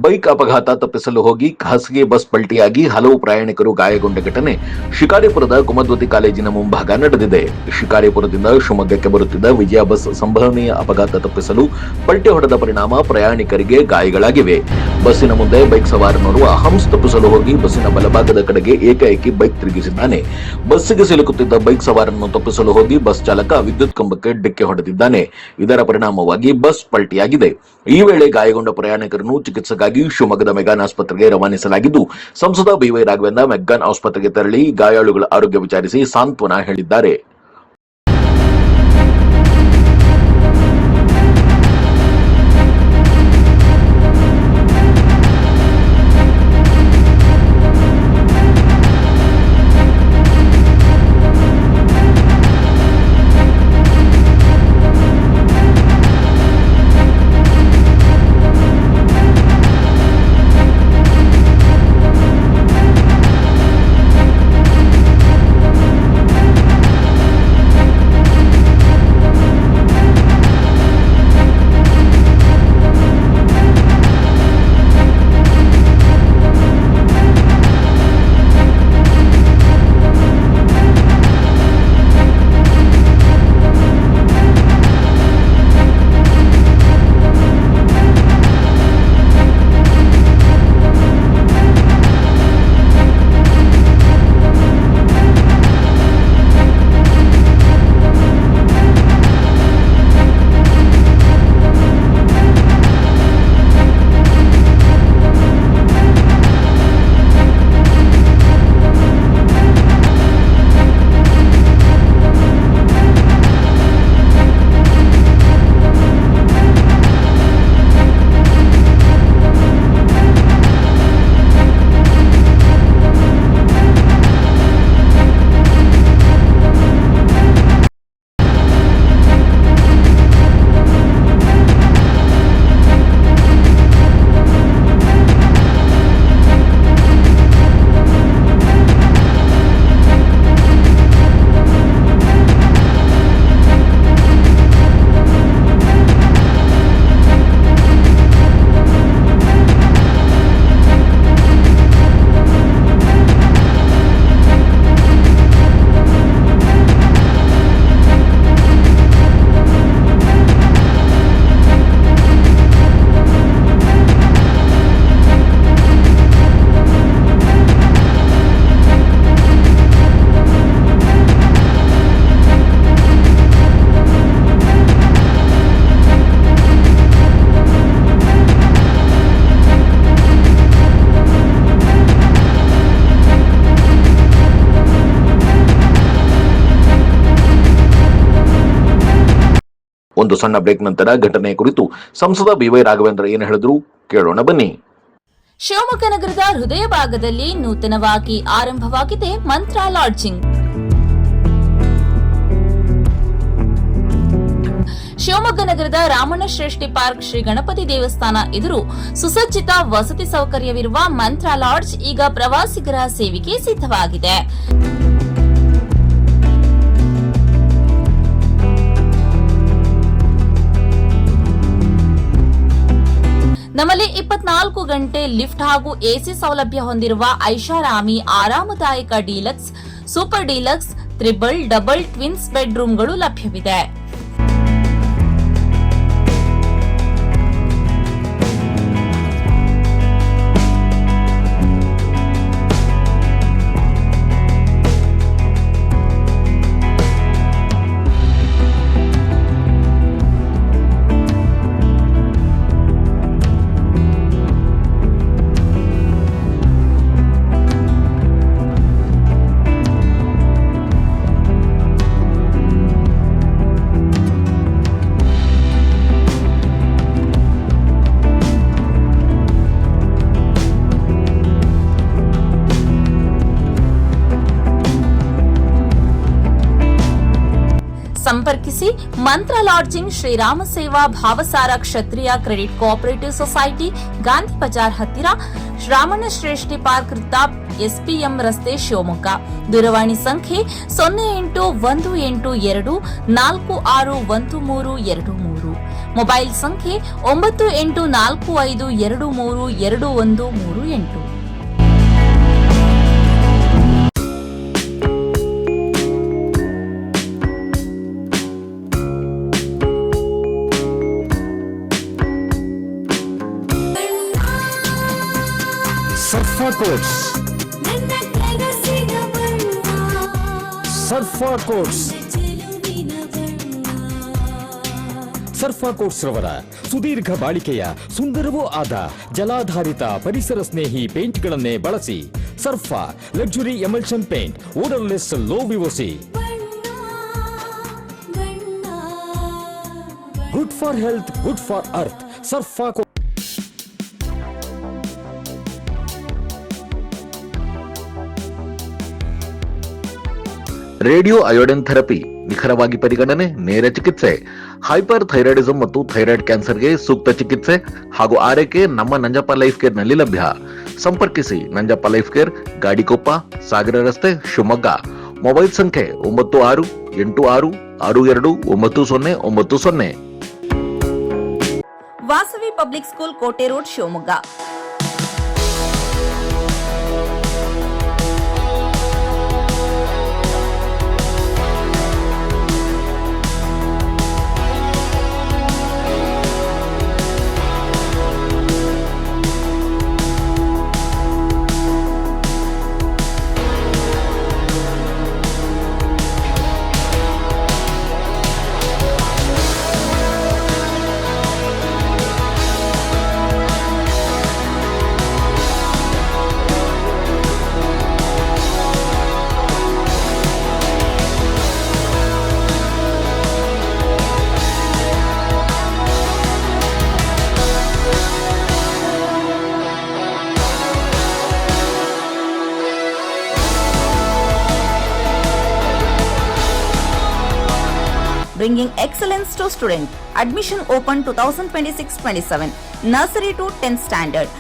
Bike ಅಪಘಾತ ತಪ್ಪಿಸಲು ಹೋಗಿ ಖಾಸಗಿ ಬಸ್ ಪಲ್ಟಿಯಾಗಿ ಹಲವು ಪ್ರಯಾಣಿಕರು ಗಾಯಗೊಂಡ ಘಟನೆ ಶಿಕಾರಿಪುರದ ಕುಮದ್ವತಿ ಕಾಲೇಜಿನ ಮುಂಭಾಗ ನಡೆದಿದೆ. ಶಿಕಾರಿಪುರದಿಂದ ಶಿವಮೊಗ್ಗಕ್ಕೆ ಬರುತ್ತಿದ್ದ ವಿಜಯ ಬಸ್ ಸಂಭವನೀಯ ಅಪಘಾತ ತಪ್ಪಿಸಲು ಪಲ್ಟಿ ಹೊಡೆದ ಪರಿಣಾಮ ಪ್ರಯಾಣಿಕರಿಗೆ ಗಾಯಗಳಾಗಿವೆ. ಬಸ್ಸಿನ ಮುಂದೆ ಬೈಕ್ ಸವಾರನೋರ್ವ ಹಂಸ್ ತಪ್ಪಿಸಲು ಹೋಗಿ ಬಸ್ಸಿನ ಬಲಭಾಗದ ಕಡೆಗೆ ಏಕಾಏಕಿ ಬೈಕ್ ತಿರುಗಿಸಿದ್ದಾನೆ. ಬಸ್ಸಿಗೆ ಸಿಲುಕುತ್ತಿದ್ದ ಬೈಕ್ ಸವಾರನನ್ನು ತಪ್ಪಿಸಲು ಹೋಗಿ ಬಸ್ ಚಾಲಕ ವಿದ್ಯುತ್ ಕಂಬಕ್ಕೆ ಡಿಕ್ಕಿ ಹೊಡೆದಿದ್ದಾನೆ. ಇದರ ಪರಿಣಾಮವಾಗಿ ಬಸ್ ಪಲ್ಟಿಯಾಗಿದೆ. ಈ ವೇಳೆ ಗಾಯಗೊಂಡ ಪ್ರಯಾಣಿಕರನ್ನು ಚಿಕಿತ್ಸೆಗಾಗಿ ಶಿವಮೊಗ್ಗದ ಮೆಗ್ಗಾನ್ ಆಸ್ಪತ್ರೆಗೆ ರವಾನಿಸಲಾಗಿದ್ದು, ಸಂಸದ ಬಿವೈ ರಾಘವೇಂದ್ರ ಮೆಗ್ಗಾನ್ ಆಸ್ಪತ್ರೆಗೆ ತೆರಳಿ ಗಾಯಾಳುಗಳ ಆರೋಗ್ಯ ವಿಚಾರಿಸಿ ಸಾಂತ್ವನ ಹೇಳಿದ್ದಾರೆ. ಒಂದು ಸಣ್ಣ ಬ್ರೇಕ್ ನಂತರ ಘಟನೆ ಕುರಿತು ಸಂಸದ ಬಿವೈ ರಾಘವೇಂದ್ರ ಏನು ಹೇಳಿದ್ರು ಕೇಳೋಣ ಬನ್ನಿ. ಶಿವಮೊಗ್ಗ ನಗರದ ಹೃದಯ ಭಾಗದಲ್ಲಿ ನೂತನವಾಗಿ ಆರಂಭವಾಗಿದೆ ಮಂತ್ರ ಲಾಡ್ಜಿಂಗ್. ಶಿವಮೊಗ್ಗ ನಗರದ ರಾಮಣ್ಣ ಶ್ರೇಷ್ಠಿ ಪಾರ್ಕ್ ಶ್ರೀ ಗಣಪತಿ ದೇವಸ್ಥಾನ ಎದುರು ಸುಸಜ್ಜಿತ ವಸತಿ ಸೌಕರ್ಯವಿರುವ ಮಂತ್ರ ಲಾಡ್ಜ್ ಈಗ ಪ್ರವಾಸಿಗರ ಸೇವೆಗೆ ಸಿದ್ಧವಾಗಿದೆ. ನಮ್ಮಲ್ಲಿ 24 ಗಂಟೆ ಲಿಫ್ಟ್ ಹಾಗೂ ಎಸಿ ಸೌಲಭ್ಯ ಹೊಂದಿರುವ ಐಷಾರಾಮಿ ಆರಾಮದಾಯಕ deluxe, super deluxe, triple, double, twins ಬೆಡ್ರೂಮ್ಗಳು ಲಭ್ಯವಿದೆ. ಸಂಪರ್ಕಿಸಿ Mantra lodging, Shrirama Seva Bhavasara Kshatriya credit cooperative society, Gandhi Bazaar ಹತ್ತಿರ, ರಾಮಣ್ಣ ಶ್ರೇಷ್ಠಿ ಪಾರ್ಕ್ ವೃತ್ತ, ಎಸ್ಪಿಎಂ ರಸ್ತೆ, ಶಿವಮೊಗ್ಗ. ದೂರವಾಣಿ ಸಂಖ್ಯೆ 081824612323 ಮೊಬೈಲ್ ಸಂಖ್ಯೆ 9845232138. Surfa coats, Surfa coats, Surfa coats ರವರ ಸುದೀರ್ಘ ಬಾಳಿಕೆಯ ಸುಂದರವೂ ಆದ ಜಲಾಧಾರಿತ ಪರಿಸರ ಸ್ನೇಹಿ ಪೇಂಟ್ಗಳನ್ನೇ ಬಳಸಿ. Surfa luxury emulsion paint, odourless, low VOC, good for health, good for earth. Surfa coats. Radio iodine therapy, ನಿಖರವಾಗಿ ಪರಿಗಣನೆ, ನೇರ ಚಿಕಿತ್ಸೆ. ಹೈಪರ್ ಥೈರಾಯ್ಡಿಸಂ ಮತ್ತು ಥೈರಾಯ್ಡ್ ಕ್ಯಾನ್ಸರ್ಗೆ ಸೂಕ್ತ ಚಿಕಿತ್ಸೆ ಹಾಗೂ ಆರೈಕೆ ನಮ್ಮ ನಂಜಪ್ಪ ಲೈಫ್ ಕೇರ್ ನಲ್ಲಿ ಲಭ್ಯ. ಸಂಪರ್ಕಿಸಿ ನಂಜಪ್ಪ ಲೈಫ್ ಕೇರ್, ಗಾಡಿಕೊಪ್ಪ, ಸಾಗರ ರಸ್ತೆ, ಶಿವಮೊಗ್ಗ. ಮೊಬೈಲ್ ಸಂಖ್ಯೆ 9686629090. ವಾಸವಿ ಪಬ್ಲಿಕ್ ಸ್ಕೂಲ್, ಕೋಟೆ road, Shivamogga. Bringing excellence to student. Admission open 2026-27. Nursery to 10th standard.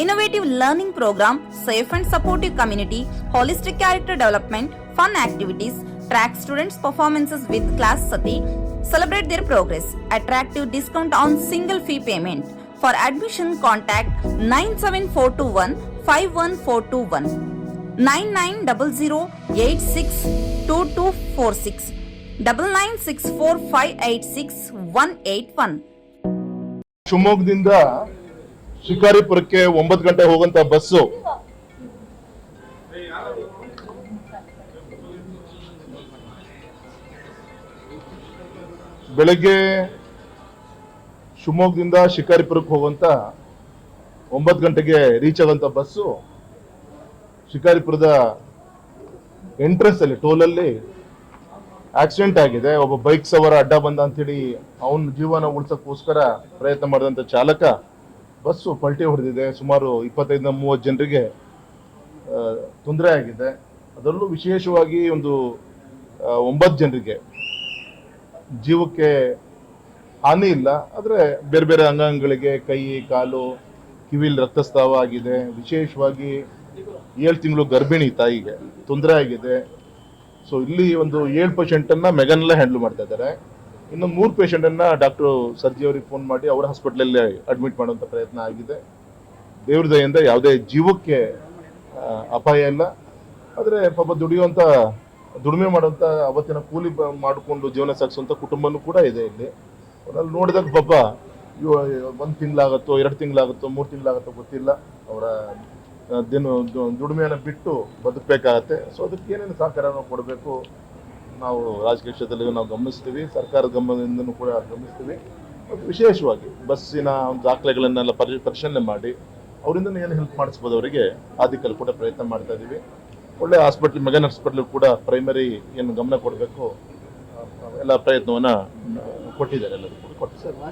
Innovative learning program, safe and supportive community, holistic character development, fun activities, track students' performances with class sati, celebrate their progress, attractive discount on single fee payment. For admission, contact 97421 51421, 9900862246, 9964586181. ಶಿವಮೊಗ್ಗದಿಂದ ಶಿಕಾರಿಪುರಕ್ಕೆ 9 ಗಂಟೆ ಹೋಗುವಂತ bus ಬೆಳಗ್ಗೆ ಶಿವಮೊಗ್ಗದಿಂದ ಶಿಕಾರಿಪುರಕ್ಕೆ ಹೋಗುವಂತ 9 ಗಂಟೆಗೆ reach ಆಗುವಂತ bus ಶಿಕಾರಿಪುರದ entrance ಅಲ್ಲಿ ಟೋಲಲ್ಲಿ ಆಕ್ಸಿಡೆಂಟ್ ಆಗಿದೆ. ಒಬ್ಬ ಬೈಕ್ ಸವಾರ ಅಡ್ಡ ಬಂದ ಅಂತೇಳಿ ಅವನ ಜೀವನ ಉಳಿಸೋಕ್ಕೋಸ್ಕರ ಪ್ರಯತ್ನ ಮಾಡಿದಂತ ಚಾಲಕ ಬಸ್ಸು ಪಲ್ಟಿ ಹೊಡೆದಿದೆ. ಸುಮಾರು 25-30 ಜನರಿಗೆ ತೊಂದರೆ ಆಗಿದೆ. ಅದರಲ್ಲೂ ವಿಶೇಷವಾಗಿ ಒಂದು 9 ಜನರಿಗೆ ಜೀವಕ್ಕೆ ಹಾನಿ ಇಲ್ಲ, ಆದರೆ ಬೇರೆ ಬೇರೆ ಅಂಗಾಂಗಗಳಿಗೆ, ಕೈ, ಕಾಲು, ಕಿವಿಲಿ ರಕ್ತಸ್ರಾವ ಆಗಿದೆ. ವಿಶೇಷವಾಗಿ 7 ತಿಂಗಳು ಗರ್ಭಿಣಿ ತಾಯಿಗೆ ತೊಂದರೆ ಆಗಿದೆ. ಸೊ ಇಲ್ಲಿ ಒಂದು 7 ಪೇಷಂಟನ್ನು ಮೆಗನಲ್ಲೇ ಹ್ಯಾಂಡಲ್ ಮಾಡ್ತಾ ಇದ್ದಾರೆ. ಇನ್ನು 3 ಪೇಷಂಟನ್ನು ಡಾಕ್ಟರ್ ಸರ್ಜಿ ಅವರಿಗೆ ಫೋನ್ ಮಾಡಿ ಅವರ ಹಾಸ್ಪಿಟಲಲ್ಲಿ ಅಡ್ಮಿಟ್ ಮಾಡುವಂಥ ಪ್ರಯತ್ನ ಆಗಿದೆ. ದೇವ್ರ ದಯೆಯಿಂದ ಯಾವುದೇ ಜೀವಕ್ಕೆ ಅಪಾಯ ಇಲ್ಲ. ಆದರೆ ಪಾಪ ದುಡಿಮೆ ಮಾಡುವಂಥ ಅವತ್ತಿನ ಕೂಲಿ ಮಾಡಿಕೊಂಡು ಜೀವನ ಸಾಗಿಸುವಂಥ ಕುಟುಂಬನೂ ಕೂಡ ಇದೆ ಇಲ್ಲಿ. ಅವರಲ್ಲಿ ನೋಡಿದಾಗ ಪಾಪ 1 ತಿಂಗಳಾಗುತ್ತೋ, 2 ತಿಂಗಳಾಗುತ್ತೋ, 3 ತಿಂಗಳಾಗುತ್ತೋ ಗೊತ್ತಿಲ್ಲ, ಅವರ ದುಡಿಮೆಯನ್ನು ಬಿಟ್ಟು ಬದುಕಬೇಕಾಗತ್ತೆ. ಸೊ ಅದಕ್ಕೆ ಏನೇನು ಸಹಕಾರ ನಾವು ಕೊಡಬೇಕು ನಾವು ರಾಜಕೀಯ ಕ್ಷೇತ್ರದಲ್ಲಿ ನಾವು ಗಮನಿಸ್ತೀವಿ, ಸರ್ಕಾರದ ಗಮನದಿಂದನೂ ಕೂಡ ಗಮನಿಸ್ತೀವಿ. ಮತ್ತು ವಿಶೇಷವಾಗಿ ಬಸ್ಸಿನ ಒಂದು ದಾಖಲೆಗಳನ್ನೆಲ್ಲ ಪರಿಶೀಲನೆ ಮಾಡಿ ಅವರಿಂದ ಏನು ಹೆಲ್ಪ್ ಮಾಡಿಸ್ಬೋದು ಅವರಿಗೆ ಆ ದಿಕ್ಕಲ್ಲಿ ಕೂಡ ಪ್ರಯತ್ನ ಮಾಡ್ತಾ ಇದ್ದೀವಿ. ಒಳ್ಳೆ ಹಾಸ್ಪಿಟ್ಲ್, ಮೆಗನ್ ಹಾಸ್ಪಿಟ್ಲ್ ಕೂಡ ಪ್ರೈಮರಿ ಏನು ಗಮನ ಕೊಡಬೇಕು ಎಲ್ಲ ಪ್ರಯತ್ನವನ್ನು ಕೊಟ್ಟಿದ್ದಾರೆ, ಎಲ್ಲರೂ ಕೂಡ ಕೊಟ್ಟಿದ್ದಾರೆ.